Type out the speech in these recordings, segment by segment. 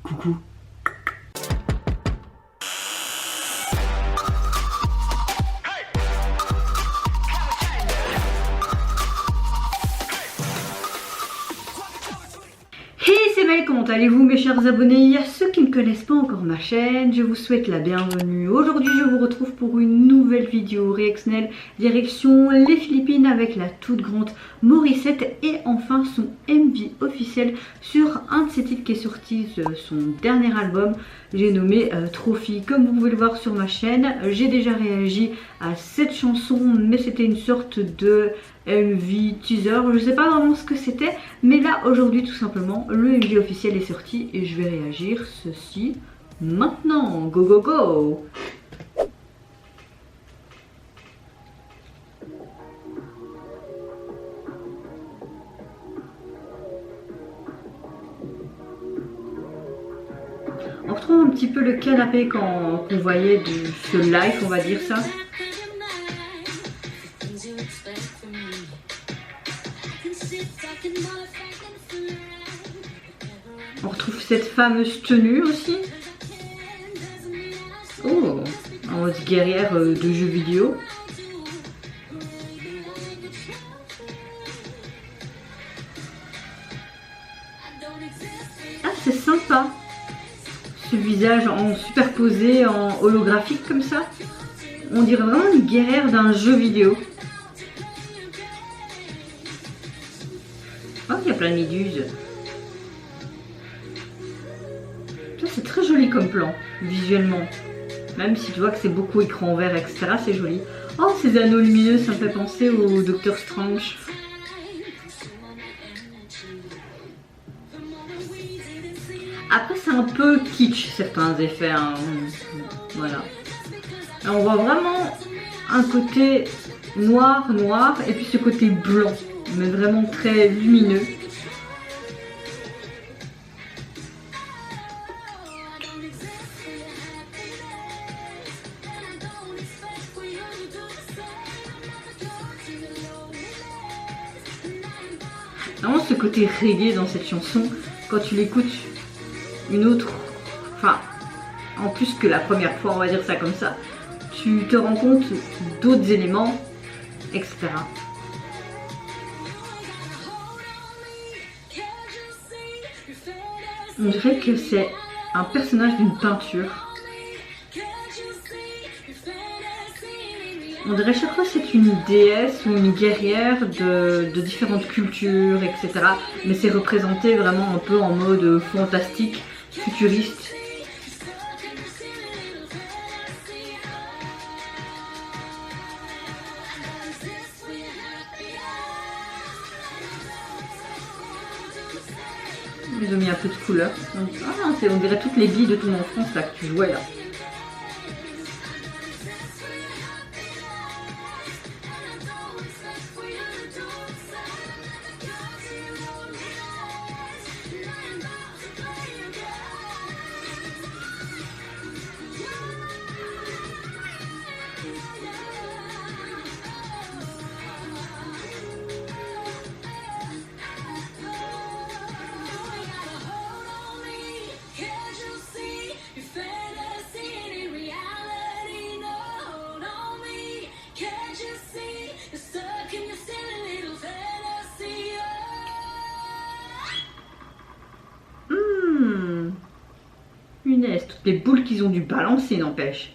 Coucou. Hey, c'est Maëlle, comment allez-vous mes chers abonnés? À ceux qui ne connaissent pas encore ma chaîne, je vous souhaite la bienvenue. Aujourd'hui je vous retrouve pour une nouvelle vidéo réactionnelle direction les Philippines avec la toute grande Morissette et enfin son MV officiel sur un de ses titres qui est sorti de son dernier album. J'ai nommé Trophy. Comme vous pouvez le voir sur ma chaîne, j'ai déjà réagi à cette chanson, mais c'était une sorte de MV teaser, je sais pas vraiment ce que c'était, mais là aujourd'hui tout simplement le MV officiel est sorti et je vais réagir ceci maintenant. Go go go. On retrouve un petit peu le canapé qu'on voyait de ce live, on va dire ça. On retrouve cette fameuse tenue aussi. Oh, en mode guerrière de jeux vidéo. Ah, c'est sympa. Ce visage en superposé, en holographique comme ça. On dirait vraiment une guerrière d'un jeu vidéo. Oh, il y a plein de méduses. C'est très joli comme plan, visuellement. Même si tu vois que c'est beaucoup écran vert, etc. C'est joli. Oh, ces anneaux lumineux, ça me fait penser au Docteur Strange. Après, c'est un peu kitsch, certains effets. Hein. Voilà. Et on voit vraiment un côté noir, et puis ce côté blanc, mais vraiment très lumineux. Vraiment ce côté reggae dans cette chanson, quand tu l'écoutes une autre, enfin en plus que la première fois, on va dire ça comme ça, tu te rends compte d'autres éléments, etc. On dirait que c'est un personnage d'une peinture. On dirait chaque fois que c'est une déesse ou une guerrière de différentes cultures, etc. Mais c'est représenté vraiment un peu en mode fantastique, futuriste. Ils ont mis un peu de couleur. Ah, on dirait toutes les billes de ton enfance là que tu jouais là. Punaise, toutes les boules qu'ils ont dû balancer n'empêche.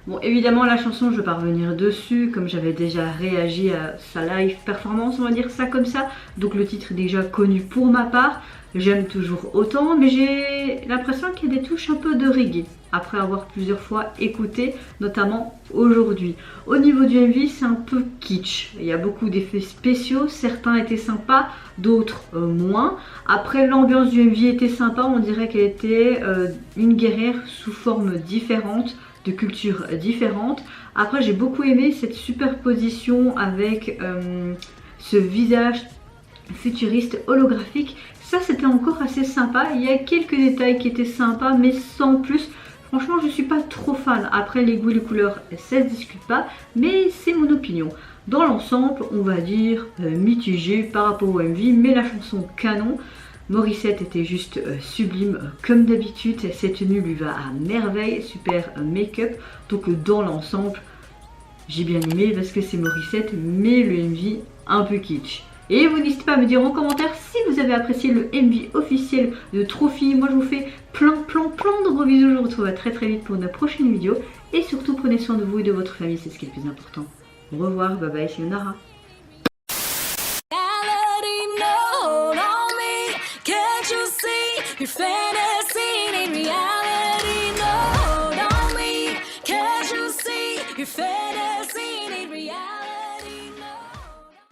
Bon, évidemment la chanson je vais pas revenir dessus, comme j'avais déjà réagi à sa live performance, on va dire ça comme ça. Donc le titre est déjà connu pour ma part, j'aime toujours autant, mais j'ai l'impression qu'il y a des touches un peu de reggae, après avoir plusieurs fois écouté, notamment aujourd'hui. Au niveau du MV, c'est un peu kitsch, il y a beaucoup d'effets spéciaux, certains étaient sympas, d'autres moins. Après l'ambiance du MV était sympa, on dirait qu'elle était une guerrière sous forme différente, de cultures différentes. Après j'ai beaucoup aimé cette superposition avec ce visage futuriste holographique. Ça c'était encore assez sympa, il y a quelques détails qui étaient sympas mais sans plus. Franchement je suis pas trop fan, après les goûts et les couleurs ça se discute pas, mais c'est mon opinion. Dans l'ensemble on va dire mitigé par rapport au MV, mais la chanson canon. Morissette était juste sublime comme d'habitude, cette tenue lui va à merveille, super make-up, donc dans l'ensemble j'ai bien aimé parce que c'est Morissette, mais le MV un peu kitsch. Et vous n'hésitez pas à me dire en commentaire si vous avez apprécié le MV officiel de Trophy. Moi je vous fais plein de gros bisous, je vous retrouve très vite pour une prochaine vidéo. Et surtout prenez soin de vous et de votre famille, c'est ce qui est le plus important. Au revoir, bye bye, c'est Nara. You're